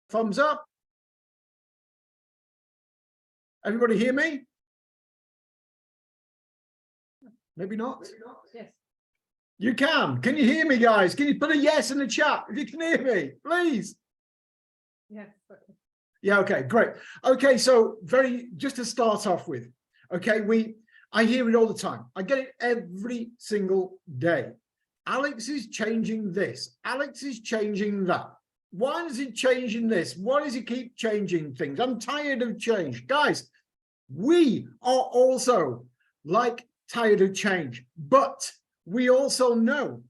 thumbs up. Everybody hear me? Maybe not. Yes. You can. Can you hear me, guys? Can you put a yes in the chat if you can hear me, please? Yes. Yeah, okay, great. Okay, so just to start off with, okay, I hear it all the time. I get it every single day. Alex is changing this. Alex is changing that. Why is he changing this? Why does he keep changing things? I'm tired of change. Guys, we are also tired of change, but we also know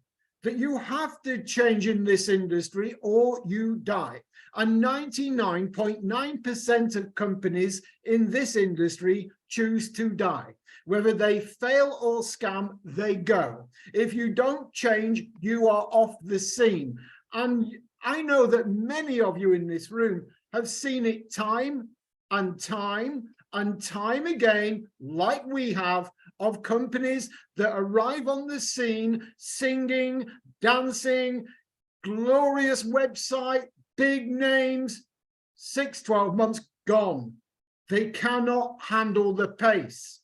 that you have to change in this industry or you die. And 99.9% of companies in this industry choose to die. Whether they fail or scam, they go. If you don't change, you are off the scene. And I know that many of you in this room have seen it time and time and time again, like we have, of companies that arrive on the scene singing, dancing, glorious website, big names, 6-12 months gone. They cannot handle the pace.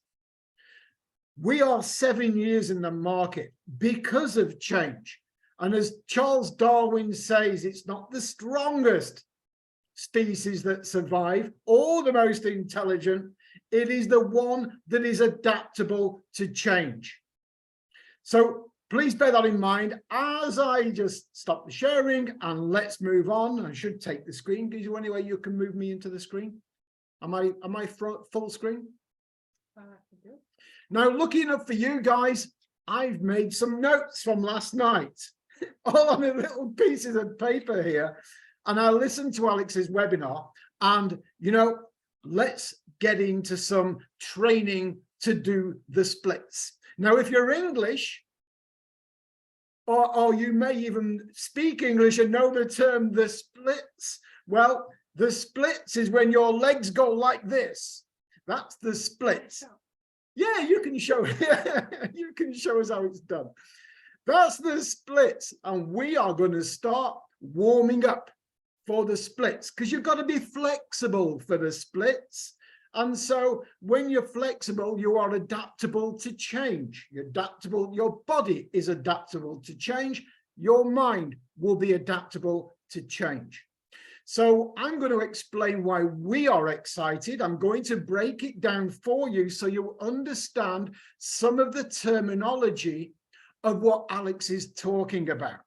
We are 7 years in the market because of change. And as Charles Darwin says, it's not the strongest species that survive or the most intelligent. It is the one that is adaptable to change. So please bear that in mind as I just stop the sharing and let's move on. I should take the screen. Is there any way you can move me into the screen? Am I full screen? Now, looking up for you guys, I've made some notes from last night, all on little pieces of paper here. And I listened to Alex's webinar and, let's get into some training to do the splits. Now, if you're English, or you may even speak English and know the term the splits, well, the splits is when your legs go like this. That's the splits. Yeah, you can show you can show us how it's done. That's the splits, and we are going to start warming up for the splits because you've got to be flexible for the splits. And so when you're flexible, you are adaptable to change. You're adaptable, your body is adaptable to change, your mind will be adaptable to change. So I'm going to explain why we are excited. I'm going to break it down for you so you understand some of the terminology of what Alex is talking about.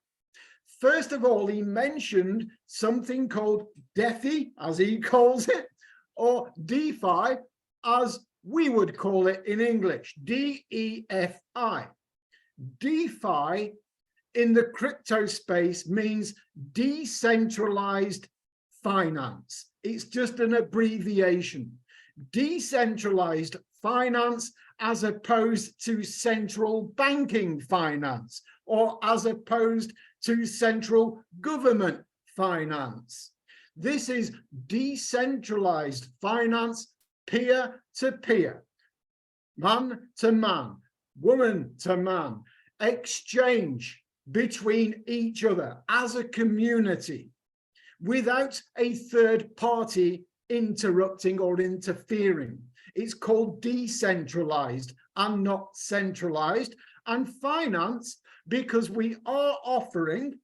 First of all, he mentioned something called DeFi, as he calls it, or DeFi, as we would call it in English, D-E-F-I. DeFi in the crypto space means decentralized finance. It's just an abbreviation. Decentralized finance as opposed to central banking finance or as opposed to central government finance. This is decentralized finance, peer to peer, man to man, woman to man, exchange between each other as a community without a third party interrupting or interfering. It's called decentralized and not centralized. And finance, because we are offering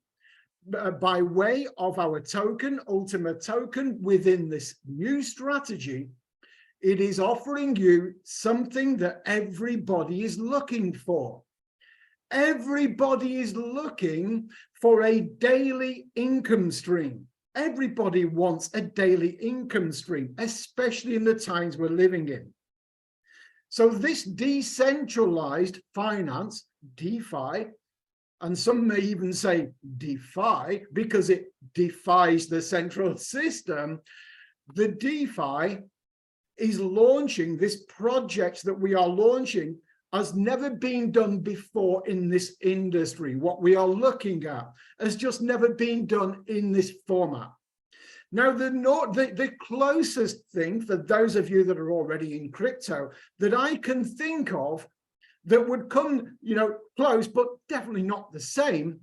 by way of our token, Ultimate Token, within this new strategy, it is offering you something that everybody is looking for. Everybody is looking for a daily income stream. Everybody wants a daily income stream, especially in the times we're living in. So this decentralized finance, DeFi, and some may even say DeFi because it defies the central system. The DeFi is launching, this project that we are launching has never been done before in this industry. What we are looking at has just never been done in this format. Now, the closest thing for those of you that are already in crypto that I can think of that would come, close, but definitely not the same,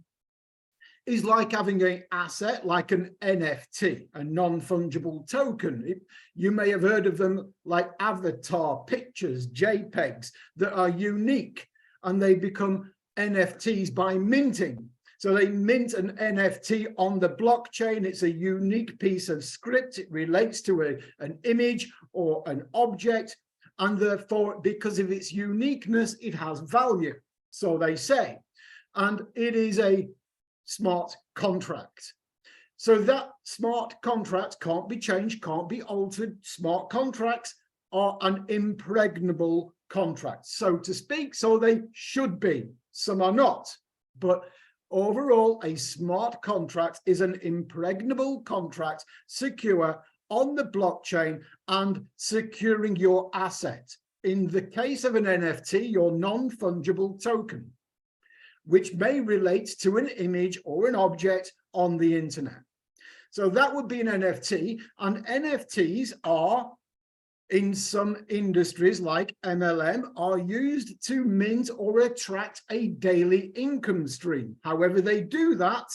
is like having an asset, like an NFT, a non-fungible token. You may have heard of them like avatar pictures, JPEGs, that are unique, and they become NFTs by minting. So they mint an NFT on the blockchain. It's a unique piece of script. It relates to an image or an object, and therefore, because of its uniqueness, it has value, so they say. And it is a smart contract. So that smart contract can't be changed, can't be altered. Smart contracts are an impregnable contract, so to speak. So they should be. Some are not. But overall, a smart contract is an impregnable contract, secure on the blockchain and securing your asset. In the case of an NFT, your non-fungible token, which may relate to an image or an object on the internet. So that would be an NFT, and NFTs are, in some industries like MLM, are used to mint or attract a daily income stream. However they do that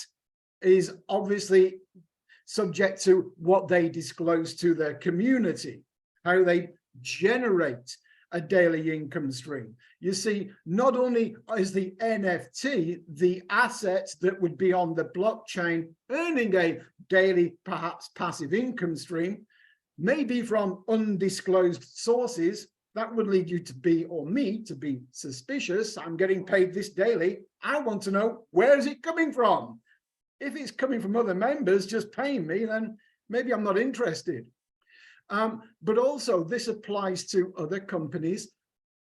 is obviously subject to what they disclose to their community, how they generate a daily income stream. You see, not only is the NFT the asset that would be on the blockchain earning a daily, perhaps passive income stream, maybe from undisclosed sources, that would lead you to be, or me, to be suspicious. I'm getting paid this daily. I want to know, where is it coming from? If it's coming from other members just paying me, then maybe I'm not interested. But also this applies to other companies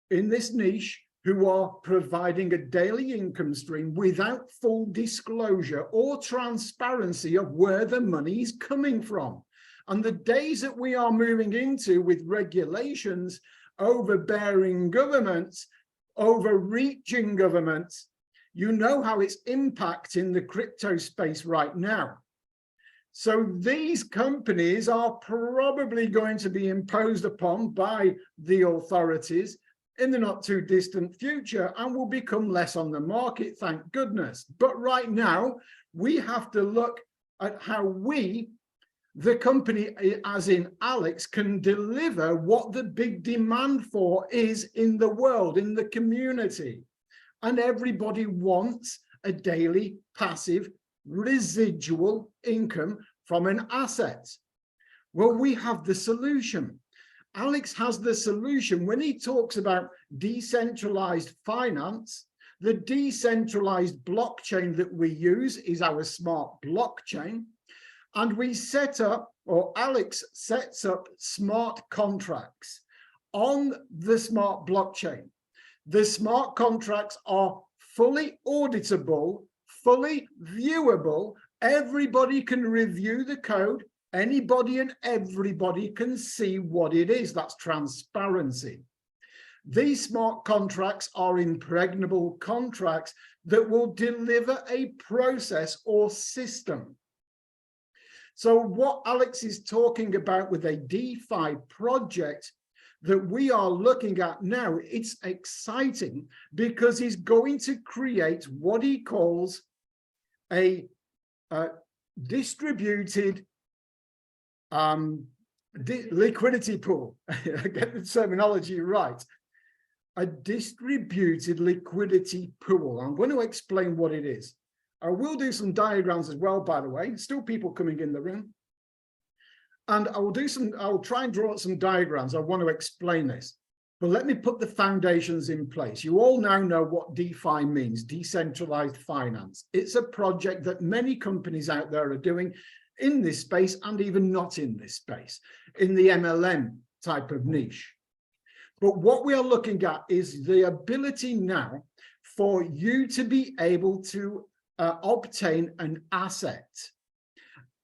in this niche who are providing a daily income stream without full disclosure or transparency of where the money is coming from. And the days that we are moving into with regulations, overbearing governments, overreaching governments, you know how it's impacting the crypto space right now. So these companies are probably going to be imposed upon by the authorities in the not too distant future and will become less on the market, thank goodness. But right now, we have to look at how we, the company, as in Alex, can deliver what the big demand for is in the world, in the community. And everybody wants a daily passive residual income from an asset. Well, we have the solution. Alex has the solution. When he talks about decentralized finance, the decentralized blockchain that we use is our smart blockchain. And we set up, or Alex sets up, smart contracts on the smart blockchain. The smart contracts are fully auditable, fully viewable. Everybody can review the code. Anybody and everybody can see what it is. That's transparency. These smart contracts are impregnable contracts that will deliver a process or system. So what Alex is talking about with a DeFi project that we are looking at now, it's exciting because he's going to create what he calls a distributed liquidity pool. I get the terminology right. A distributed liquidity pool. I'm going to explain what it is. I will do some diagrams as well, by the way. Still people coming in the room. And I'll try and draw out some diagrams. I want to explain this. But let me put the foundations in place. You all now know what DeFi means, decentralized finance. It's a project that many companies out there are doing in this space and even not in this space, in the MLM type of niche. But what we are looking at is the ability now for you to be able to obtain an asset.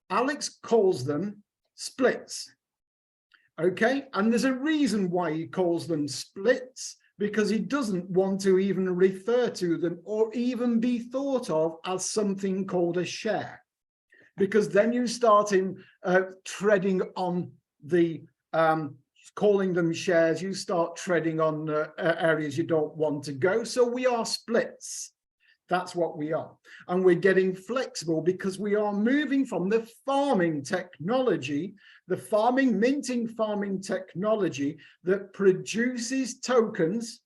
Alex calls them splits. Okay, and there's a reason why he calls them splits, because he doesn't want to even refer to them or even be thought of as something called a share, because then you start in treading on the calling them shares, you start treading on areas you don't want to go. So we are splits. That's what we are. And we're getting flexible because we are moving from the farming technology, the minting farming technology that produces tokens,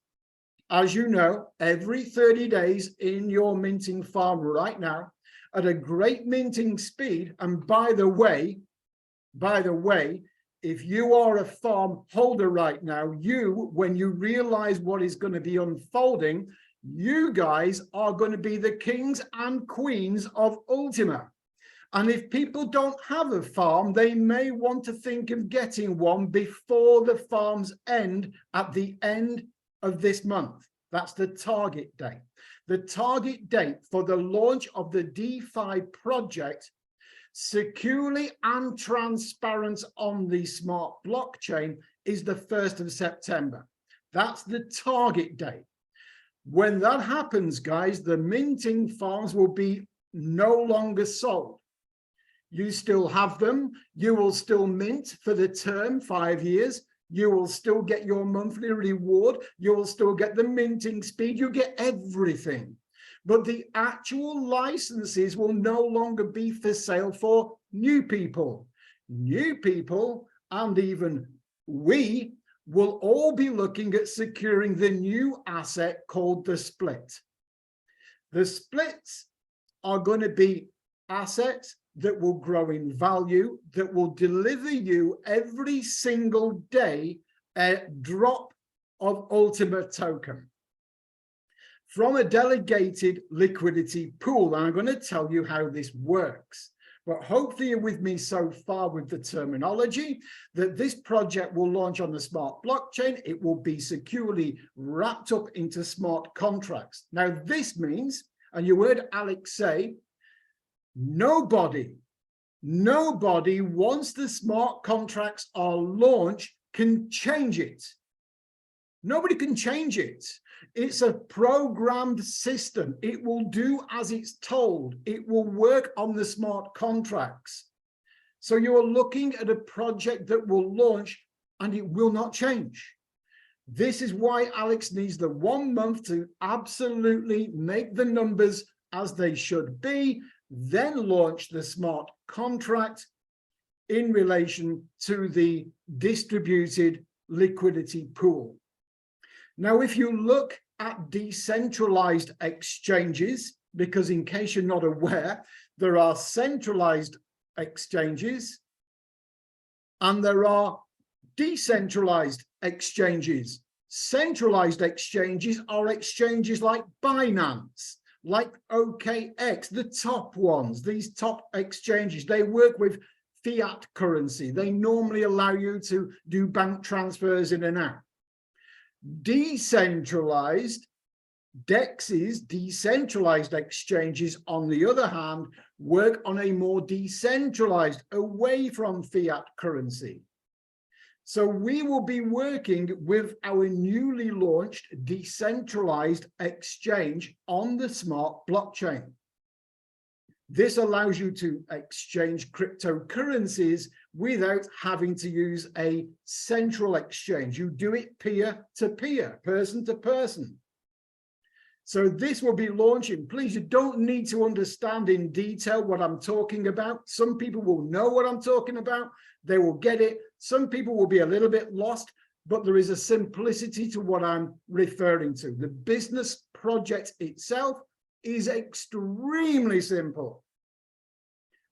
as you know, every 30 days in your minting farm right now at a great minting speed. And by the way, if you are a farm holder right now, when you realize what is going to be unfolding, you guys are going to be the kings and queens of Ultima. And if people don't have a farm, they may want to think of getting one before the farms end at the end of this month. That's the target date. The target date for the launch of the DeFi project, securely and transparent on the smart blockchain, is the 1st of September. That's the target date. When that happens, guys, the minting farms will be no longer sold. You still have them. You will still mint for the term, 5 years. You will still get your monthly reward. You will still get the minting speed. You get everything. But the actual licenses will no longer be for sale for new people. New people, and even we, will all be looking at securing the new asset called the split. The splits are going to be assets that will grow in value, that will deliver you every single day a drop of Ultima token from a delegated liquidity pool. And I'm going to tell you how this works. But hopefully you're with me so far with the terminology that this project will launch on the smart blockchain. It will be securely wrapped up into smart contracts. Now, this means, and you heard Alex say, nobody, once the smart contracts are launched, can change it. Nobody can change it. It's a programmed system. It will do as it's told. It will work on the smart contracts. So you're looking at a project that will launch and it will not change. This is why Alex needs the 1 month to absolutely make the numbers as they should be, then launch the smart contract in relation to the distributed liquidity pool. Now, if you look at decentralized exchanges, because in case you're not aware, there are centralized exchanges and there are decentralized exchanges. Centralized exchanges are exchanges like Binance, like OKX, the top ones. These top exchanges, they work with fiat currency. They normally allow you to do bank transfers in and out. Decentralized DEXs, decentralized exchanges, on the other hand, work on a more decentralized, away from fiat currency. So we will be working with our newly launched decentralized exchange on the smart blockchain. This allows you to exchange cryptocurrencies without having to use a central exchange. You do it peer-to-peer, person-to-person. So this will be launching. Please, you don't need to understand in detail what I'm talking about. Some people will know what I'm talking about. They will get it. Some people will be a little bit lost, but there is a simplicity to what I'm referring to. The business project itself is extremely simple.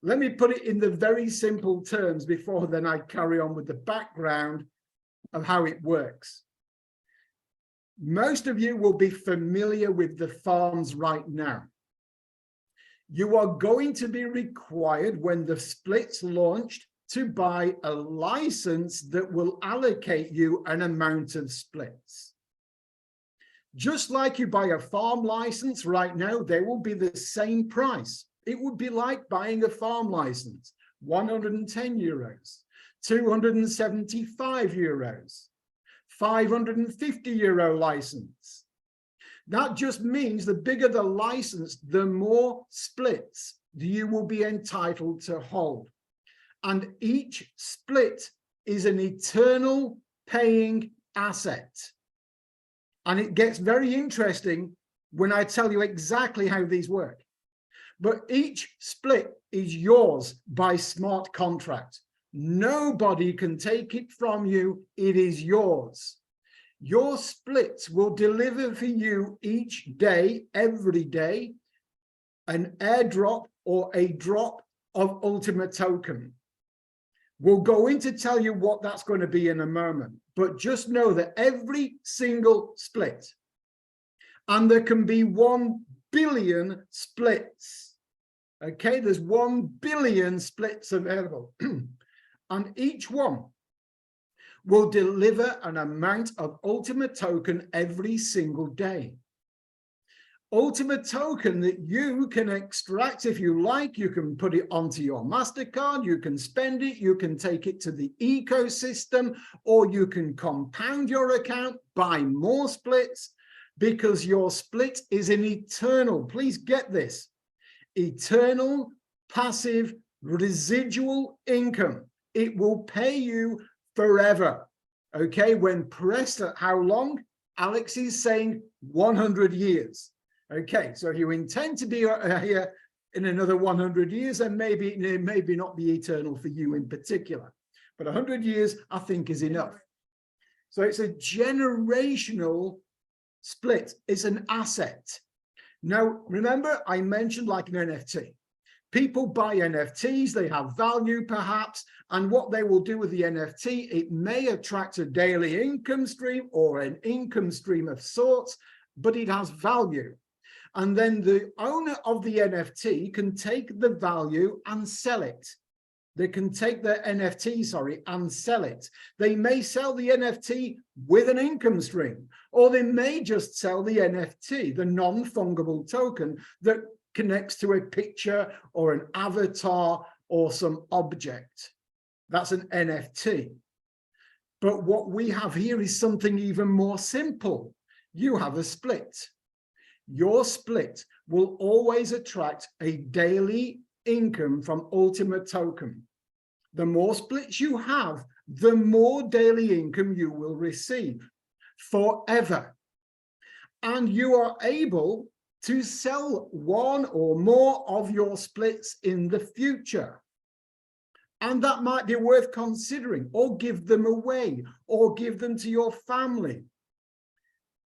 Let me put it in the very simple terms before then I carry on with the background of how it works. Most of you will be familiar with the farms right now. You are going to be required when the split's launched to buy a license that will allocate you an amount of splits. Just like you buy a farm license right now, they will be the same price. It would be like buying a farm license, 110 euros, 275 euros, 550 euro license. That just means the bigger the license, the more splits you will be entitled to hold. And each split is an eternal paying asset. And it gets very interesting when I tell you exactly how these work. But each split is yours by smart contract. Nobody can take it from you. It is yours. Your splits will deliver for you each day, every day, an airdrop or a drop of Ultima token. We'll go in to tell you what that's going to be in a moment, but just know that every single split, and there can be 1 billion splits. Okay, there's 1 billion splits available, and each one will deliver an amount of Ultima token every single day. Ultima token that you can extract if you like. You can put it onto your MasterCard, you can spend it, you can take it to the ecosystem, or you can compound your account, buy more splits, because your split is an eternal, please get this, eternal passive residual income. It will pay you forever. Okay, when pressed at how long? Alex is saying 100 years. Okay, so if you intend to be here in another 100 years, then maybe it may not be eternal for you in particular. But 100 years, I think, is enough. So it's a generational split. It's an asset. Now, remember, I mentioned like an NFT. People buy NFTs, they have value perhaps, and what they will do with the NFT, it may attract a daily income stream or an income stream of sorts, but it has value. And then the owner of the NFT can take the value and sell it. They can take the NFT, sorry, and sell it. They may sell the NFT with an income stream, or they may just sell the NFT, the non-fungible token that connects to a picture or an avatar or some object. That's an NFT. But what we have here is something even more simple. You have a split. Your split will always attract a daily income from Ultima token. The more splits you have, the more daily income you will receive forever. And you are able to sell 1 or more of your splits in the future. And that might be worth considering, or give them away, or give them to your family.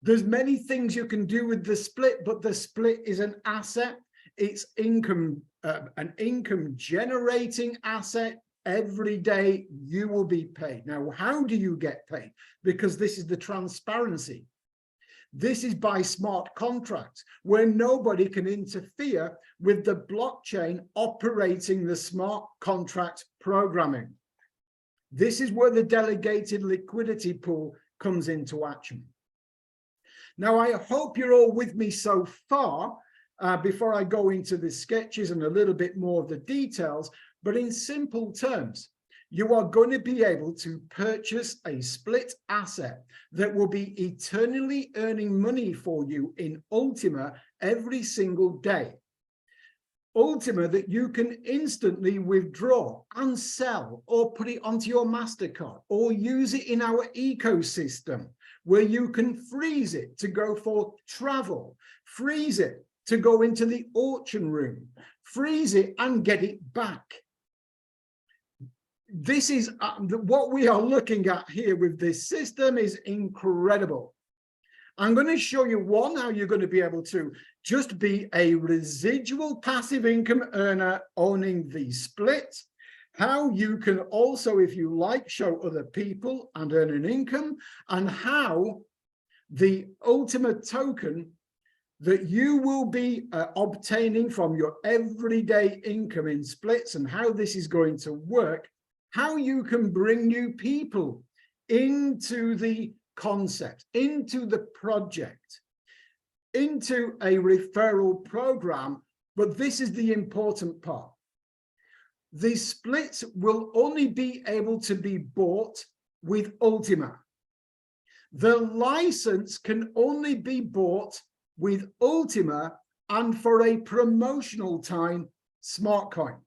There's many things you can do with the split, but the split is an asset. It's income, an income generating asset. Every day you will be paid. Now, how do you get paid? Because this is the transparency. This is by smart contracts, where nobody can interfere with the blockchain operating the smart contract programming. This is where the delegated liquidity pool comes into action. Now, I hope you're all with me so far before I go into the sketches and a little bit more of the details. But in simple terms, you are going to be able to purchase a split asset that will be eternally earning money for you in Ultima every single day. Ultima that you can instantly withdraw and sell, or put it onto your MasterCard, or use it in our ecosystem, where you can freeze it to go for travel, freeze it to go into the auction room, freeze it and get it back. This is what we are looking at here with this system is incredible. I'm going to show you how you're going to be able to just be a residual passive income earner owning the split, how you can also, if you like, show other people and earn an income, and how the Ultima token that you will be obtaining from your everyday income in splits, and how this is going to work, how you can bring new people into the concept, into the project, into a referral program. But this is the important part. The splits will only be able to be bought with Ultima. The license can only be bought with Ultima and for a promotional time, smart coin.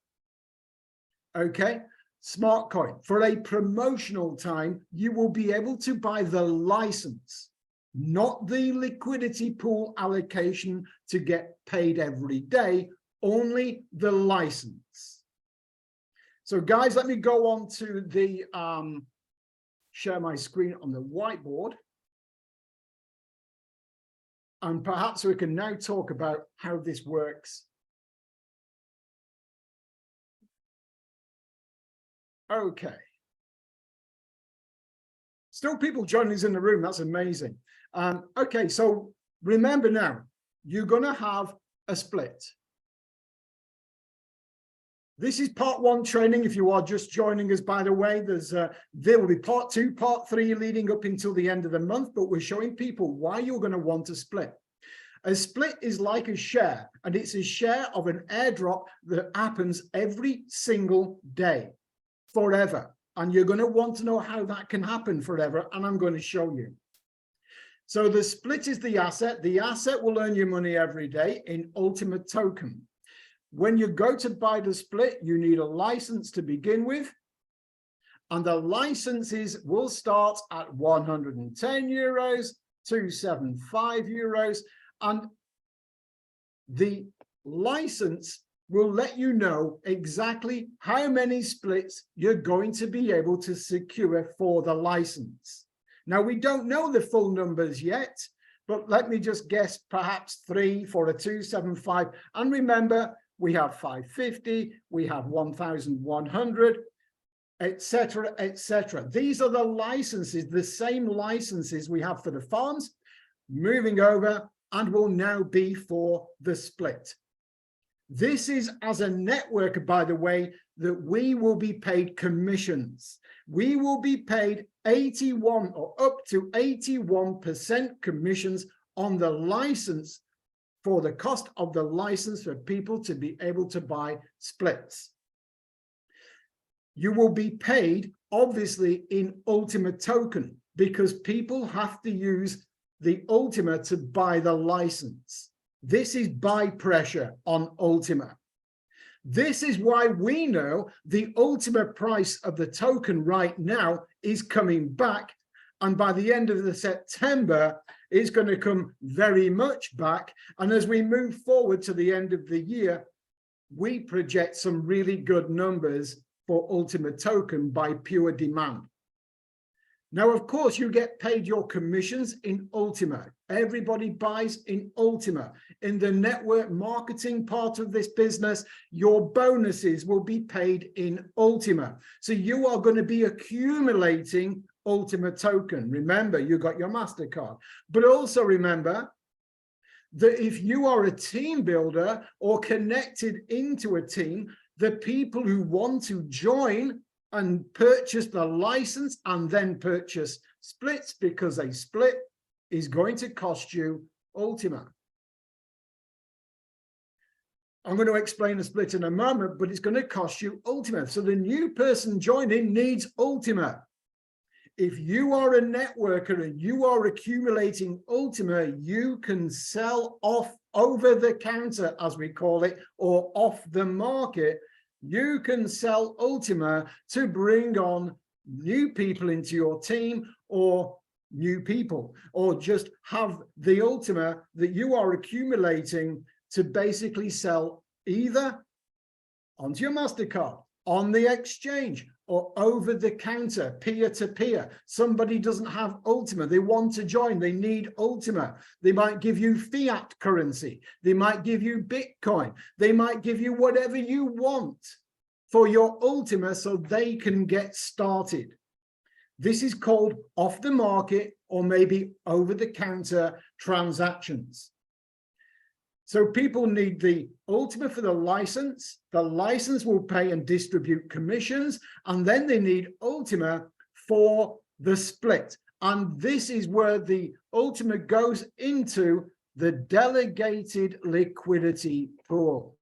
Okay, smart coin. For a promotional time, you will be able to buy the license. not the liquidity pool allocation to get paid every day, only the license. So guys, let me go on to the share my screen on the whiteboard. And perhaps we can now talk about how this works. Okay. Still people joining us in the room. That's amazing. Okay, so remember now, you're going to have a split. This is part 1 training. If you are just joining us, by the way, there will be part 2, part 3 leading up until the end of the month, but we're showing people why you're going to want a split. A split is like a share, and it's a share of an airdrop that happens every single day, forever. And you're going to want to know how that can happen forever, and I'm going to show you. So the split is the asset. The asset will earn you money every day in Ultimate Token. When you go to buy the split, you need a license to begin with. And the licenses will start at 110 euros, 275 euros. And the license will let you know exactly how many splits you're going to be able to secure for the license. Now, we don't know the full numbers yet, but let me just guess, perhaps 3 for a 275. And remember, we have 550, we have 1,100, etc., etc. These are the licenses, the same licenses we have for the farms, moving over and will now be for the split. This is as a network, by the way, that we will be paid commissions. We will be paid 81 or up to 81% commissions on the license for the cost of the license for people to be able to buy splits. You will be paid, obviously, in Ultimate Token because people have to use the Ultima to buy the license. This is buy pressure on Ultima. This is why we know the ultimate price of the token right now is coming back. And by the end of the September, it's going to come very much back. And as we move forward to the end of the year, we project some really good numbers for Ultimate Token by pure demand. Now, of course, you get paid your commissions in Ultima. Everybody buys in Ultima. In the network marketing part of this business, your bonuses will be paid in Ultima. So you are going to be accumulating Ultima Token. Remember, you got your MasterCard. But also remember that if you are a team builder or connected into a team, the people who want to join and purchase the license and then purchase splits, because a split is going to cost you Ultima. I'm going to explain a split in a moment, but it's going to cost you Ultima. So the new person joining needs Ultima. If you are a networker and you are accumulating Ultima, you can sell off over the counter, as we call it, or off the market. You can sell Ultima to bring on new people into your team, or new people, or just have the Ultima that you are accumulating to basically sell either onto your MasterCard, on the exchange, or over the counter, peer-to-peer. Somebody doesn't have Ultima, they want to join, they need Ultima. They might give you fiat currency, they might give you Bitcoin, they might give you whatever you want for your Ultima so they can get started. This is called off the market or maybe over the counter transactions. So people need the Ultima for the license. The license will pay and distribute commissions, and then they need Ultima for the split. And this is where the Ultima goes into the delegated liquidity pool.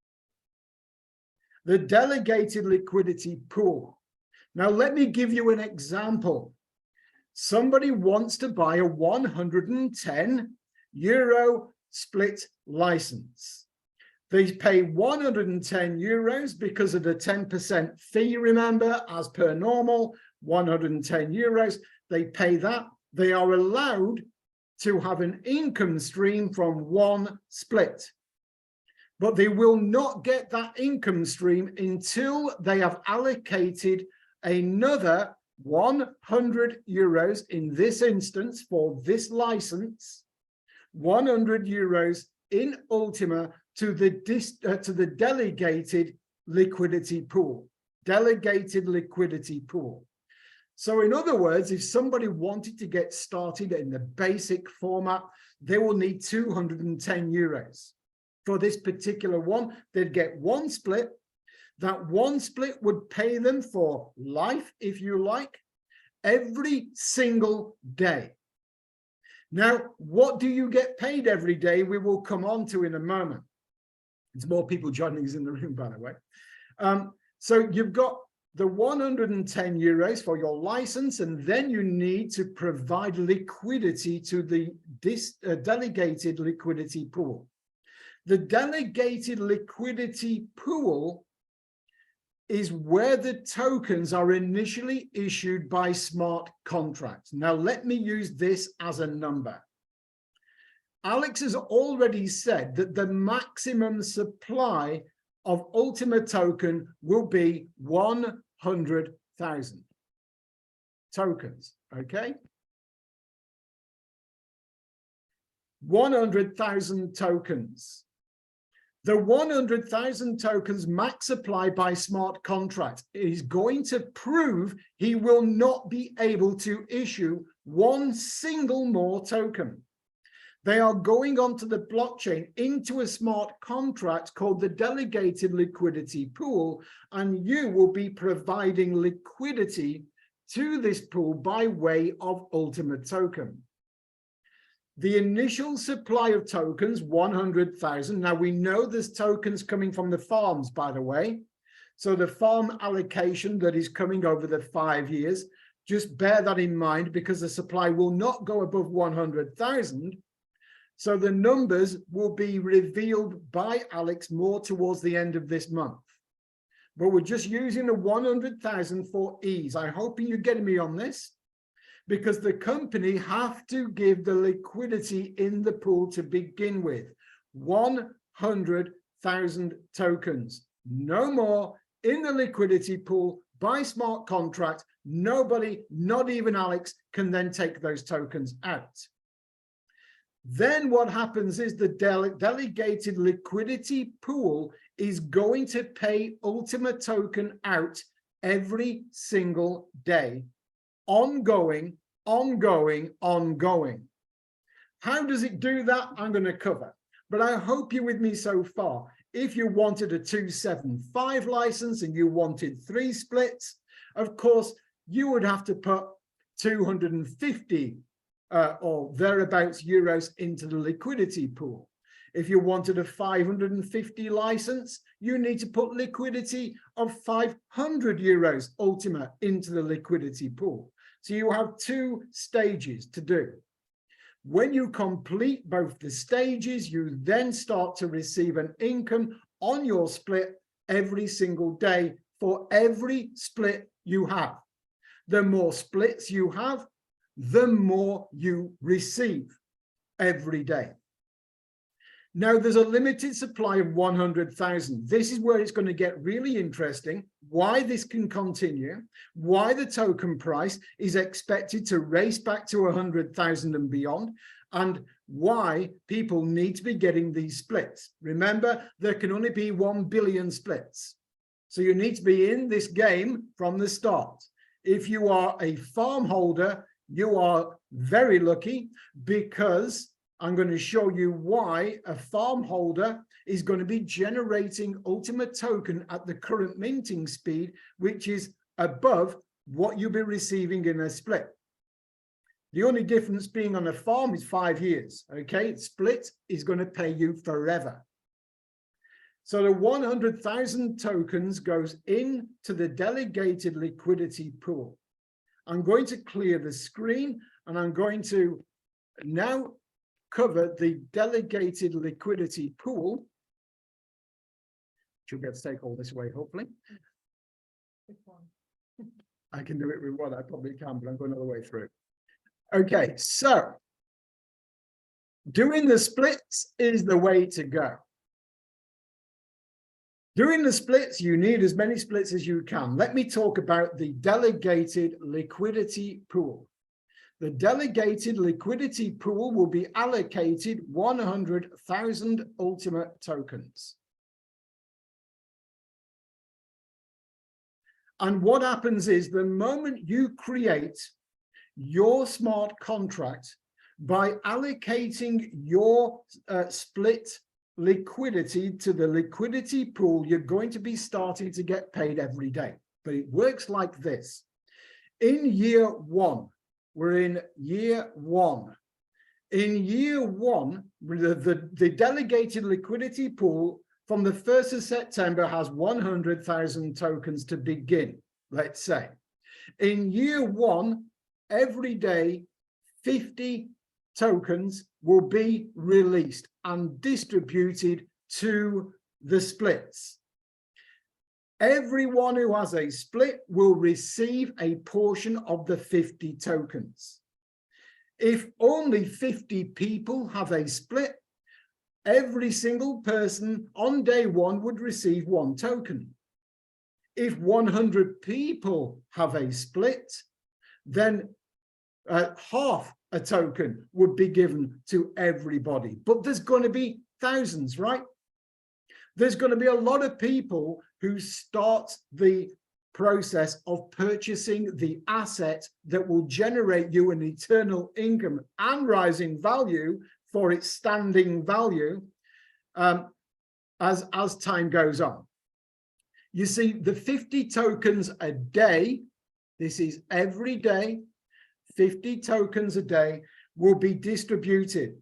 The delegated liquidity pool. Now, let me give you an example. Somebody wants to buy a 110 euro split license. They pay 110 euros because of the 10% fee, remember, as per normal, 110 euros. They pay that. They are allowed to have an income stream from one split. But they will not get that income stream until they have allocated another 100 euros in this instance for this license, 100 euros in Ultima to the delegated liquidity pool. Delegated liquidity pool. So in other words, if somebody wanted to get started in the basic format, they will need 210 euros. For this particular one, they'd get one split. That one split would pay them for life, if you like, every single day. Now, what do you get paid every day? We will come on to in a moment. There's more people joining us in the room, by the way. So you've got the 110 euros for your license, and then you need to provide liquidity to the delegated liquidity pool. The delegated liquidity pool is where the tokens are initially issued by smart contracts. Now, let me use this as a number. Alex has already said that the maximum supply of Ultima token will be 100,000 tokens, okay? 100,000 tokens. The 100,000 tokens max supply by smart contract is going to prove he will not be able to issue one single more token. They are going onto the blockchain into a smart contract called the delegated liquidity pool, and you will be providing liquidity to this pool by way of Ultima token. The initial supply of tokens, 100,000. Now we know there's tokens coming from the farms, by the way. So the farm allocation that is coming over the 5 years, just bear that in mind because the supply will not go above 100,000. So the numbers will be revealed by Alex more towards the end of this month. But we're just using the 100,000 for ease. I'm hoping you're getting me on this, because the company have to give the liquidity in the pool to begin with. 100,000 tokens, no more in the liquidity pool by smart contract. Nobody, not even Alex, can then take those tokens out. Then what happens is the delegated liquidity pool is going to pay Ultima token out every single day. Ongoing, ongoing, ongoing. How does it do that? I'm going to cover. But I hope you're with me so far. If you wanted a 275 license and you wanted 3 splits, of course, you would have to put 250 or thereabouts euros into the liquidity pool. If you wanted a 550 license, you need to put liquidity of 500 euros Ultima into the liquidity pool. So you have 2 stages to do. When you complete both the stages, you then start to receive an income on your split every single day for every split you have. The more splits you have, the more you receive every day. Now, there's a limited supply of 100,000. This is where it's going to get really interesting, why this can continue, why the token price is expected to race back to 100,000 and beyond, and why people need to be getting these splits. Remember, there can only be 1 billion splits. So you need to be in this game from the start. If you are a farm holder, you are very lucky, because I'm going to show you why a farm holder is going to be generating Ultima token at the current minting speed, which is above what you'll be receiving in a split. The only difference being on a farm is 5 years. Okay, split is going to pay you forever. So the 100,000 tokens goes into the delegated liquidity pool. I'm going to clear the screen, and I'm going to now cover the delegated liquidity pool. Should be able to take all this away, hopefully. I can do it with one, I probably can, but I'm going all the way through. Okay, so Doing the splits is the way to go. Doing the splits, you need as many splits as you can. Let me talk about the delegated liquidity pool. The delegated liquidity pool will be allocated 100,000 ultimate tokens. And what happens is the moment you create your smart contract by allocating your split liquidity to the liquidity pool, you're going to be starting to get paid every day. But it works like this. In year one, we're in year one. In year one, the delegated liquidity pool from the 1st of September has 100,000 tokens to begin, let's say. In year one, every day, 50 tokens will be released and distributed to the splits. Everyone who has a split will receive a portion of the 50 tokens. If only 50 people have a split, every single person on day one would receive 1 token. If 100 people have a split, then half a token would be given to everybody. But there's going to be thousands, right? There's going to be a lot of people who start the process of purchasing the asset that will generate you an eternal income and rising value for its standing value as time goes on. You see, the 50 tokens a day, this is every day, 50 tokens a day will be distributed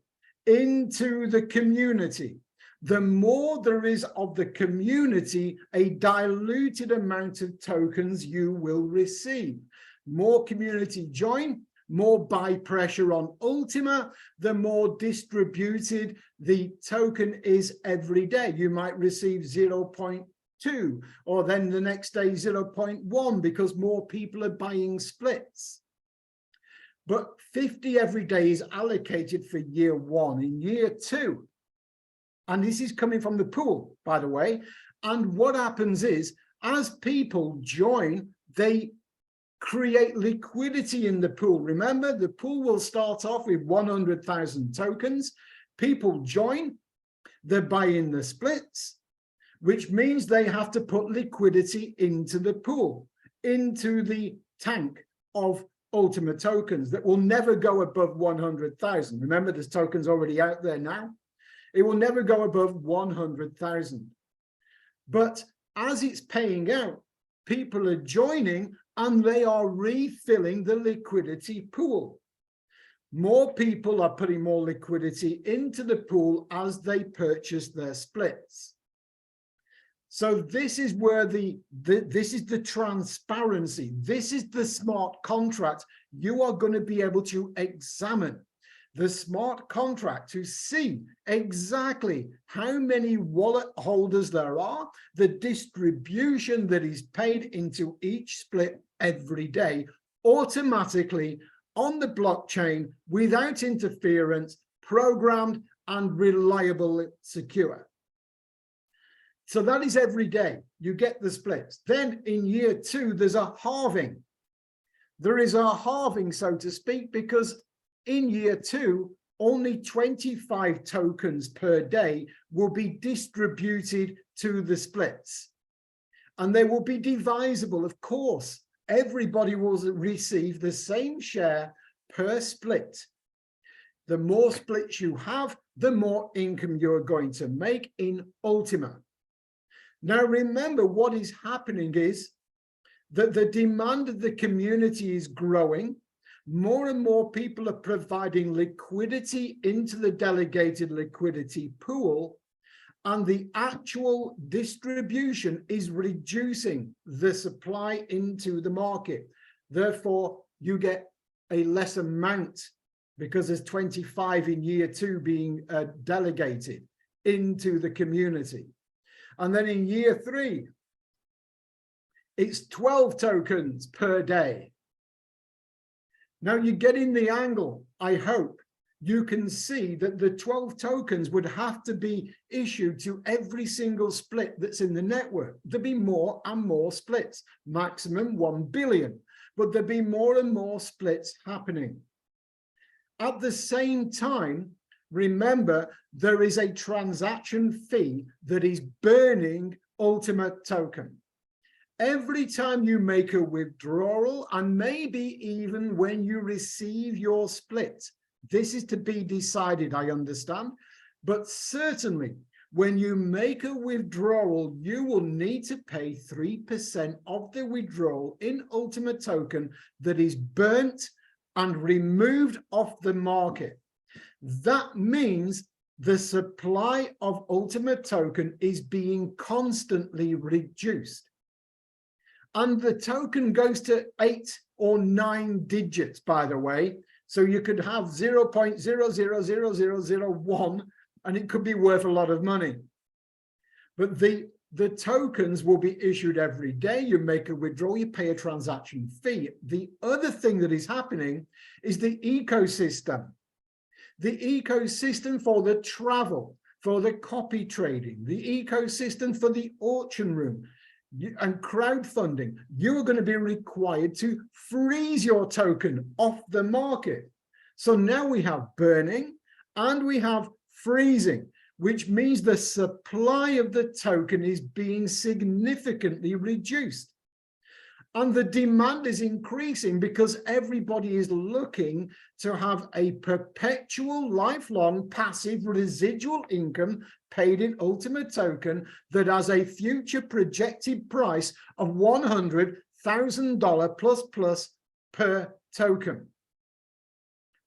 into the community. The more there is of the community, a diluted amount of tokens you will receive. More community join, more buy pressure on Ultima, the more distributed the token is every day. You might receive 0.2 or then the next day 0.1 because more people are buying splits. But 50 every day is allocated for year one. In year two, and this is coming from the pool, by the way, and what happens is as people join, they create liquidity in the pool. Remember, the pool will start off with 100,000 tokens. People join, they're buying the splits, which means they have to put liquidity into the pool, into the tank of Ultima tokens that will never go above 100,000. Remember, there's tokens already out there now. It will never go above 100,000. But as it's paying out, people are joining and they are refilling the liquidity pool. More people are putting more liquidity into the pool as they purchase their splits. So this is where this is the transparency. This is the smart contract. You are going to be able to examine the smart contract to see exactly how many wallet holders there are, the distribution that is paid into each split every day, automatically on the blockchain without interference, programmed and reliable, secure. So that is every day. You get the splits. Then in year two, there's a halving. There is a halving, so to speak, because in year two, only 25 tokens per day will be distributed to the splits. And they will be divisible, of course. Everybody will receive the same share per split. The more splits you have, the more income you're going to make in Ultima. Now, remember, what is happening is that the demand of the community is growing. More and more people are providing liquidity into the delegated liquidity pool, and the actual distribution is reducing the supply into the market. Therefore, you get a less amount because there's 25 in year two being delegated into the community. And then in year three, it's 12 tokens per day. Now you're getting the angle, I hope. you can see that the 12 tokens would have to be issued to every single split that's in the network. There'd be more and more splits, maximum 1 billion, but there'd be more and more splits happening. At the same time, remember, there is a transaction fee that is burning Ultimate Token. Every time you make a withdrawal, and maybe even when you receive your split, this is to be decided, I understand, but certainly when you make a withdrawal, you will need to pay 3% of the withdrawal in Ultimate Token that is burnt and removed off the market. That means the supply of Ultimate Token is being constantly reduced. And the token goes to 8 or 9 digits, by the way. So you could have 0.000001 and it could be worth a lot of money. But the tokens will be issued every day. You make a withdrawal, you pay a transaction fee. The other thing that is happening is the ecosystem. The ecosystem for the travel, for the copy trading, the ecosystem for the auction room, and crowdfunding. You are going to be required to freeze your token off the market. So now we have burning and we have freezing, which means the supply of the token is being significantly reduced. And the demand is increasing because everybody is looking to have a perpetual, lifelong, passive residual income paid in Ultimate Token that has a future projected price of $100,000 plus per token.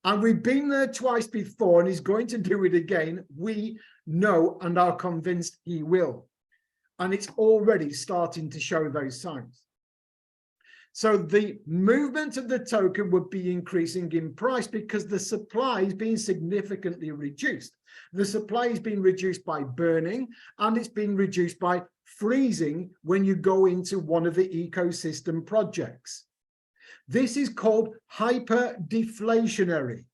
And we've been there twice before, and he's going to do it again. We know and are convinced he will. And it's already starting to show those signs. So the movement of the token would be increasing in price because the supply is being significantly reduced. The supply is being reduced by burning, and it's being reduced by freezing when you go into one of the ecosystem projects. This is called hyper-deflationary.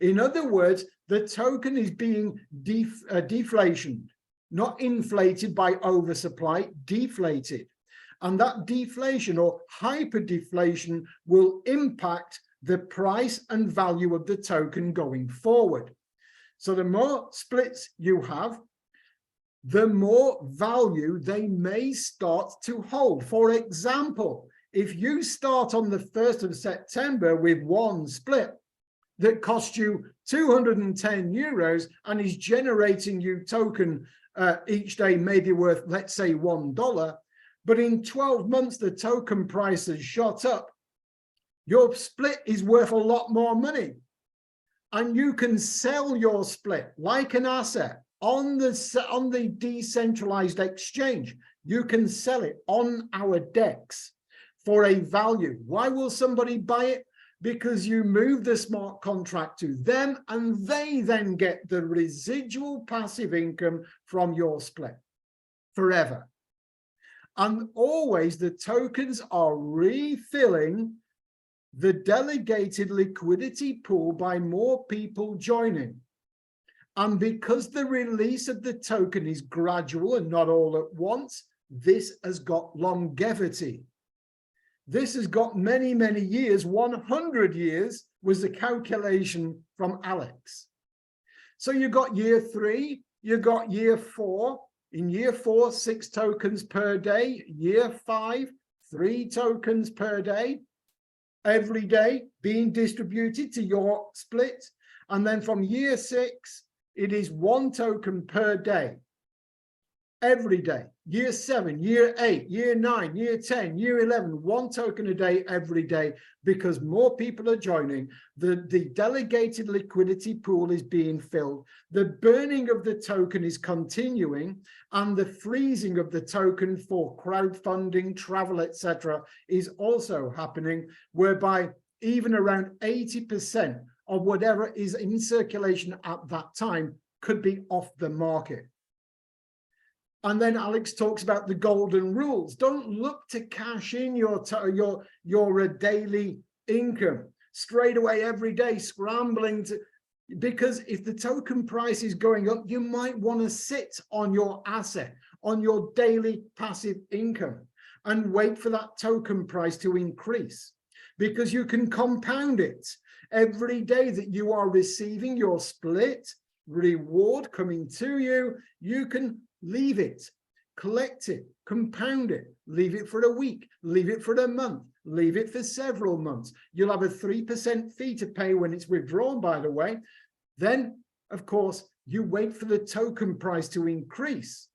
In other words, the token is being deflationed, not inflated by oversupply, deflated. And that deflation or hyperdeflation will impact the price and value of the token going forward. So the more splits you have, the more value they may start to hold. For example, if you start on the 1st of September with one split that costs you 210 euros and is generating you token each day maybe worth, let's say, $1, but in 12 months, the token price has shot up. Your split is worth a lot more money. And you can sell your split like an asset on the decentralized exchange. You can sell it on our DEX for a value. Why will somebody buy it? Because you move the smart contract to them and they then get the residual passive income from your split forever. And always the tokens are refilling the delegated liquidity pool by more people joining. And because the release of the token is gradual and not all at once, this has got longevity. This has got many, many years. 100 years was the calculation from Alex. So you got year 3, you got year 4. In year 4, 6 tokens per day. Year 5, 3 tokens per day. Every day being distributed to your split. And then from year 6, it is 1 token per day. Every day. Year 7, year 8, year 9, year 10, year 11, 1 token a day, every day, because more people are joining. The delegated liquidity pool is being filled. The burning of the token is continuing, and the freezing of the token for crowdfunding, travel, etc. is also happening, whereby even around 80% of whatever is in circulation at that time could be off the market. And then Alex talks about the golden rules. Don't look to cash in your daily income straight away every day, scrambling to. Because if the token price is going up, you might want to sit on your asset, on your daily passive income, and wait for that token price to increase, because you can compound it. Every day that you are receiving your split reward coming to you, you can leave it, collect it, compound it, leave it for a week, leave it for a month, leave it for several months. You'll have a 3% fee to pay when it's withdrawn, by the way. Then, of course, you wait for the token price to increase.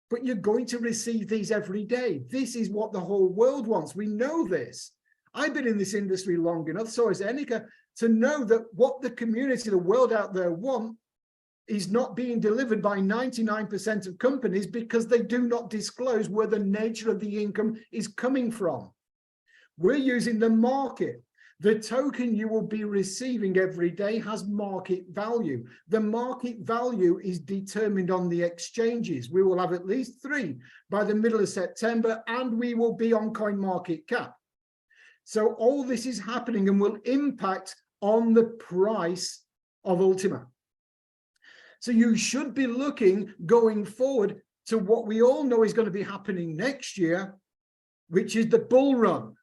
But you're going to receive these every day. This is what the whole world wants. We know this. I've been in this industry long enough, so has Enika, to know that what the community, the world out there want is not being delivered by 99% of companies, because they do not disclose where the nature of the income is coming from. We're using the market. The token you will be receiving every day has market value. The market value is determined on the exchanges. We will have at least 3 by the middle of September, and we will be on CoinMarketCap. So all this is happening and will impact on the price of Ultima. So you should be looking going forward to what we all know is going to be happening next year, which is the bull run.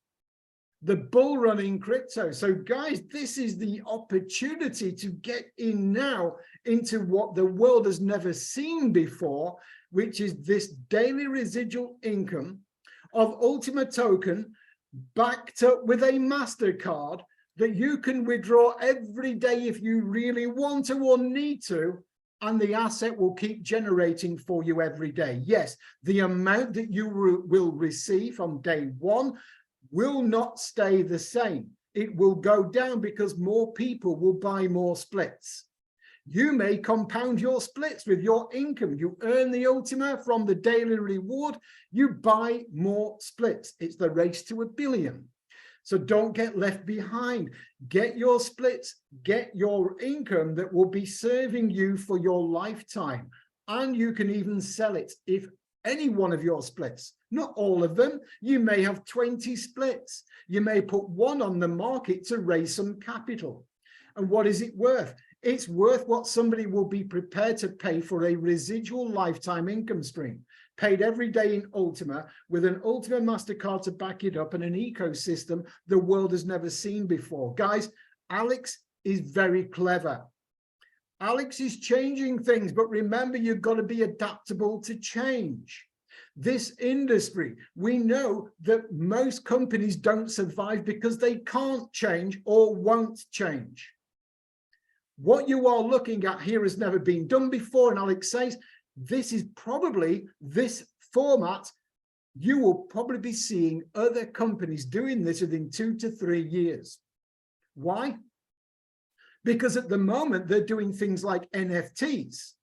The bull run in crypto. So guys, this is the opportunity to get in now into what the world has never seen before, which is this daily residual income of Ultima token backed up with a MasterCard that you can withdraw every day if you really want to or need to, and the asset will keep generating for you every day. Yes, the amount that you will receive on day one will not stay the same. It will go down because more people will buy more splits. You may compound your splits with your income. You earn the Ultima from the daily reward, you buy more splits. It's the race to $1 billion. So don't get left behind. Get your splits, get your income that will be serving you for your lifetime. And you can even sell it if any one of your splits, not all of them. You may have 20 splits. You may put one on the market to raise some capital. And what is it worth? It's worth what somebody will be prepared to pay for a residual lifetime income stream, paid every day in Ultima, with an Ultima MasterCard to back it up and an ecosystem the world has never seen before. Guys, Alex is very clever. Alex is changing things, but remember, you've got to be adaptable to change. This industry, we know that most companies don't survive because they can't change or won't change. What you are looking at here has never been done before, and Alex says this is probably, this format, you will probably be seeing other companies doing this within 2 to 3 years. Why? Because at the moment they're doing things like NFTs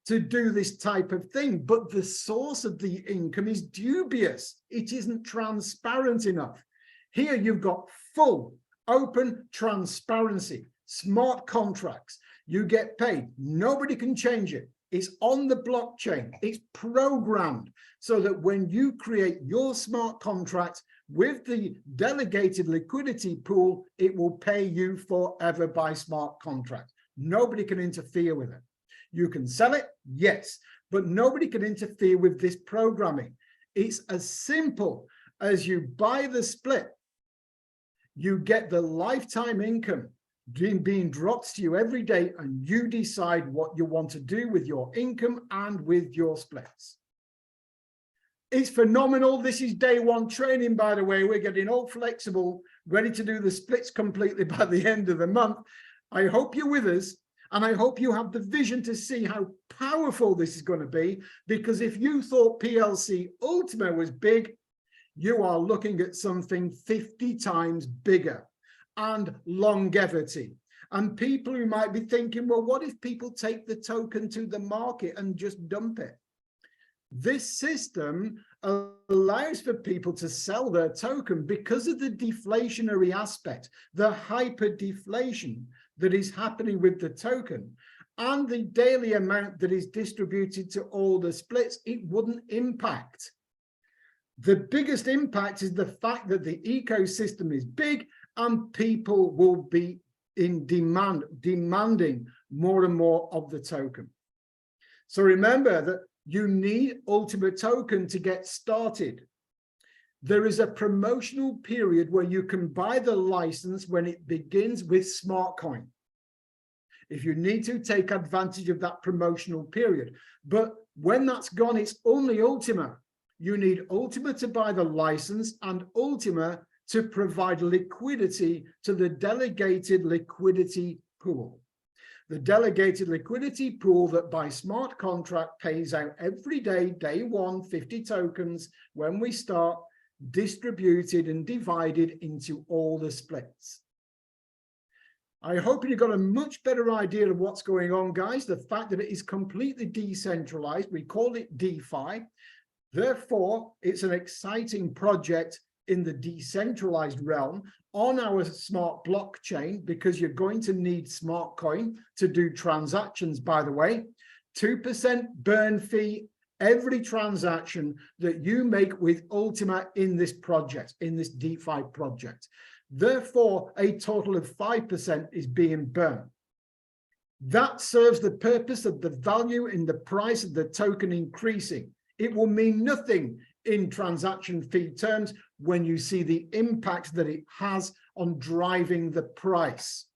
to do this type of thing, but the source of the income is dubious. It isn't transparent enough. Here you've got full, open transparency, smart contracts. You get paid. Nobody can change it. It's on the blockchain. It's programmed so that when you create your smart contract with the delegated liquidity pool, it will pay you forever by smart contract. Nobody can interfere with it. You can sell it, yes, but nobody can interfere with this programming. It's as simple as you buy the split, you get the lifetime income being dropped to you every day, and you decide what you want to do with your income and with your splits. It's phenomenal. This is day one training, by the way. We're getting all flexible, ready to do the splits completely by the end of the month. I hope you're with us, and I hope you have the vision to see how powerful this is going to be, because if you thought PLC Ultima was big, you are looking at something 50 times bigger, and longevity. And people who might be thinking, well, what if people take the token to the market and just dump it? This system allows for people to sell their token because of the deflationary aspect, the hyper deflation that is happening with the token, and the daily amount that is distributed to all the splits. It wouldn't impact. The biggest impact is the fact that the ecosystem is big and people will be in demanding more and more of the token. So remember that you need Ultima token to get started. There is a promotional period where you can buy the license when it begins with smart coin. If you need to, take advantage of that promotional period. But when that's gone, it's only Ultima. You need Ultima to buy the license and Ultima to provide liquidity to the delegated liquidity pool. The delegated liquidity pool that by smart contract pays out every day, day one, 50 tokens when we start, distributed and divided into all the splits. I hope you got a much better idea of what's going on, guys. The fact that it is completely decentralized, we call it DeFi. Therefore, it's an exciting project in the decentralized realm on our smart blockchain, because you're going to need smart coin to do transactions, by the way. 2% burn fee every transaction that you make with Ultima in this project, in this DeFi project. Therefore, a total of 5% is being burned. That serves the purpose of the value in the price of the token increasing. It will mean nothing in transaction fee terms when you see the impact that it has on driving the price,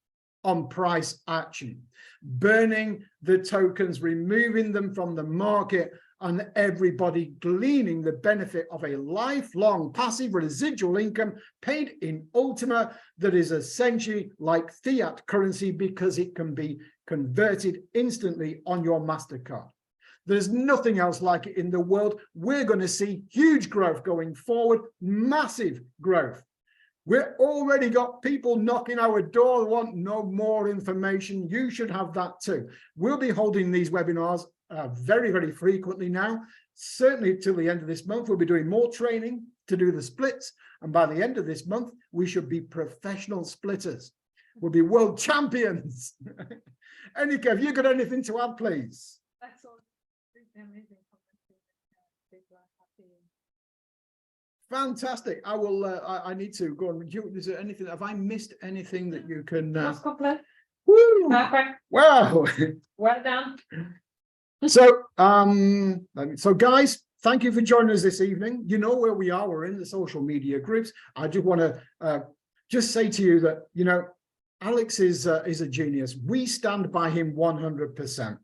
on price action. Burning the tokens, removing them from the market, and everybody gleaning the benefit of a lifelong passive residual income paid in Ultima that is essentially like fiat currency because it can be converted instantly on your MasterCard. There's nothing else like it in the world. We're going to see huge growth going forward, massive growth. We've already got people knocking our door, want no more information. You should have that too. We'll be holding these webinars very, very frequently now. Certainly till the end of this month, we'll be doing more training to do the splits. And by the end of this month, we should be professional splitters. We'll be world champions. Anika, have you got anything to add, please? That's all. Amazing. Fantastic. I will. I need to go on. Is there anything? Have I missed anything that you can? Woo! Perfect. Wow. Well done. So, so guys, thank you for joining us this evening. You know where we are. We're in the social media groups. I just want to just say to you that, you know, Alex is a genius. We stand by him 100%.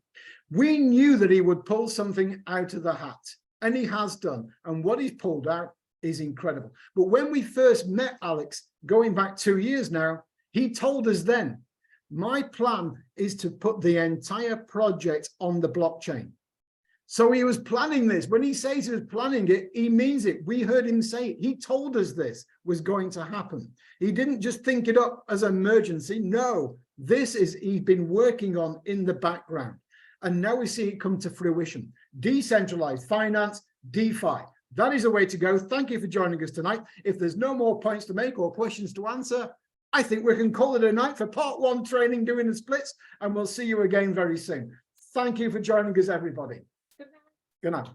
We knew that he would pull something out of the hat, and he has done. And what he's pulled out is incredible. But when we first met Alex, going back 2 years now, he told us then, my plan is to put the entire project on the blockchain. So he was planning this. When he says he was planning it, he means it. We heard him say it. He told us this was going to happen. He didn't just think it up as an emergency. No, this is he's been working on in the background. And now we see it come to fruition. Decentralized finance, DeFi. That is the way to go. Thank you for joining us tonight. If there's no more points to make or questions to answer, I think we can call it a night for part 1 training doing the splits, and we'll see you again very soon. Thank you for joining us, everybody. Good night.